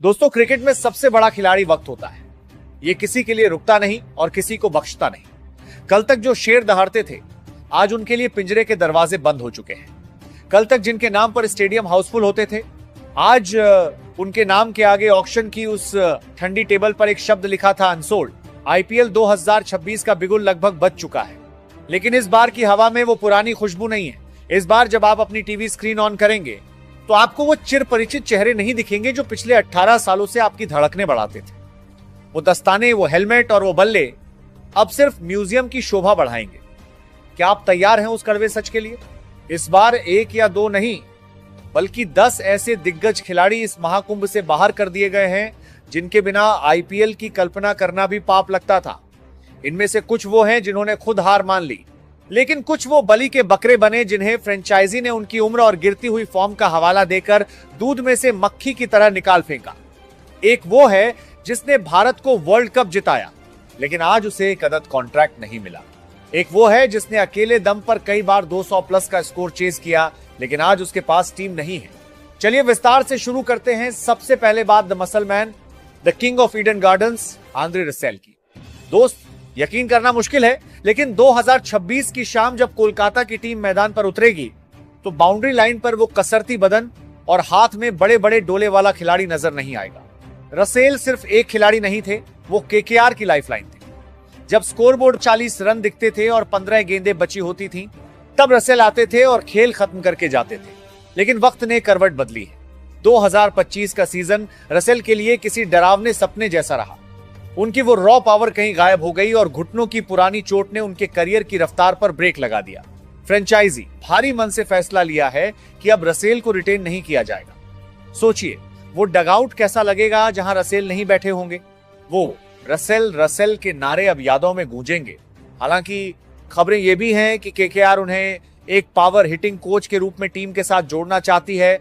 दोस्तों, क्रिकेट में सबसे बड़ा खिलाड़ी वक्त होता है। ये किसी के लिए रुकता नहीं और किसी को बख्शता नहीं। कल तक जो शेर दहाड़ते थे, आज उनके लिए पिंजरे के दरवाजे बंद हो चुके हैं। कल तक जिनके नाम पर स्टेडियम हाउसफुल होते थे, आज उनके नाम के आगे ऑक्शन की उस ठंडी टेबल पर एक शब्द लिखा था अनसोल्ड। आईपीएल 2026 का बिगुल लगभग बज चुका है, लेकिन इस बार की हवा में वो पुरानी खुशबू नहीं है। इस बार जब आप अपनी टीवी स्क्रीन ऑन करेंगे तो आपको वो चिर परिचित चेहरे नहीं दिखेंगे जो पिछले 18 सालों से आपकी धड़कनें बढ़ाते थे। वो दस्ताने, वो हेलमेट और वो बल्ले अब सिर्फ म्यूजियम की शोभा बढ़ाएंगे। क्या आप तैयार हैं उस कड़वे सच के लिए? इस बार एक या दो नहीं, बल्कि 10 ऐसे दिग्गज खिलाड़ी इस महाकुंभ से बाहर कर दिए गए हैं जिनके बिना आईपीएल की कल्पना करना भी पाप लगता था। इनमें से कुछ वो हैं जिन्होंने खुद हार मान ली, लेकिन कुछ वो बलि के बकरे बने जिन्हें फ्रेंचाइजी ने उनकी उम्र और गिरती हुई फॉर्म का हवाला देकर दूध में से मक्खी की तरह निकाल फेंका। एक वो है जिसने भारत को वर्ल्ड कप जिताया, लेकिन आज उसे एक अदद कॉन्ट्रैक्ट नहीं मिला। एक वो है जिसने अकेले दम पर कई बार 200 प्लस का स्कोर चेस किया, लेकिन आज उसके पास टीम नहीं है। चलिए विस्तार से शुरू करते हैं। सबसे पहले बात the muscle man, the king of Eden gardens, Andre Russell की। दोस्त, यकीन करना मुश्किल है, लेकिन 2026 की शाम जब कोलकाता की टीम मैदान पर उतरेगी तो बाउंड्री लाइन पर वो कसरती बदन और हाथ में बड़े बड़े डोले वाला खिलाड़ी नजर नहीं आएगा। रसेल सिर्फ एक खिलाड़ी नहीं थे, वो केकेआर की लाइफलाइन थे। जब स्कोरबोर्ड 40 रन दिखते थे और 15 गेंदें बची होती थीं, तब रसेल आते थे और खेल खत्म करके जाते थे। लेकिन वक्त ने करवट बदली है। 2025 का सीजन रसेल के लिए किसी डरावने सपने जैसा रहा। उनकी वो रॉ पावर कहीं गायब हो गई और घुटनों की पुरानी चोट ने उनके करियर की रफ्तार पर ब्रेक लगा दिया। फ्रेंचाइजी भारी मन से फैसला लिया है कि अब रसेल को रिटेन नहीं किया जाएगा। सोचिए, वो डगआउट कैसा लगेगा जहां रसेल नहीं बैठे होंगे। वो रसेल के नारे अब यादों में गूंजेंगे। हालांकि खबरें ये भी हैं कि केकेआर उन्हें एक पावर हिटिंग कोच के रूप में टीम के साथ जोड़ना चाहती है,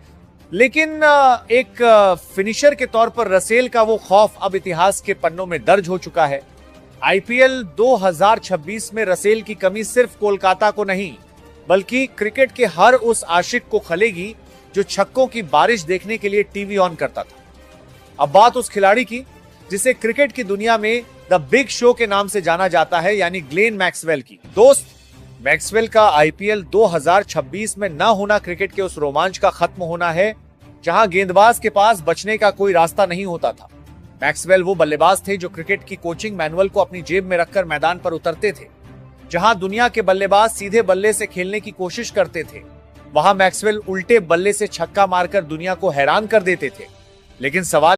लेकिन एक फिनिशर के तौर पर रसेल का वो खौफ अब इतिहास के पन्नों में दर्ज हो चुका है। आईपीएल 2026 में रसेल की कमी सिर्फ कोलकाता को नहीं, बल्कि क्रिकेट के हर उस आशिक को खलेगी जो छक्कों की बारिश देखने के लिए टीवी ऑन करता था। अब बात उस खिलाड़ी की जिसे क्रिकेट की दुनिया में द बिग शो के नाम से जाना जाता है, यानी ग्लेन मैक्सवेल की। दोस्त, मैक्सवेल का आईपीएल 2026 में न होना क्रिकेट के उस रोमांच का खत्म होना है जहां गेंदबाज के पास बचने का कोई रास्ता नहीं होता था। मैक्सवेल वो बल्लेबाज थे जो क्रिकेट की कोचिंग मैनुअल को अपनी जेब में रखकर मैदान पर उतरते थे। जहां दुनिया के बल्लेबाज सीधे बल्ले से खेलने की कोशिश करते थे, वहां मैक्सवेल उल्टे बल्ले से छक्का मारकर दुनिया को हैरान कर देते थे। लेकिन सवाल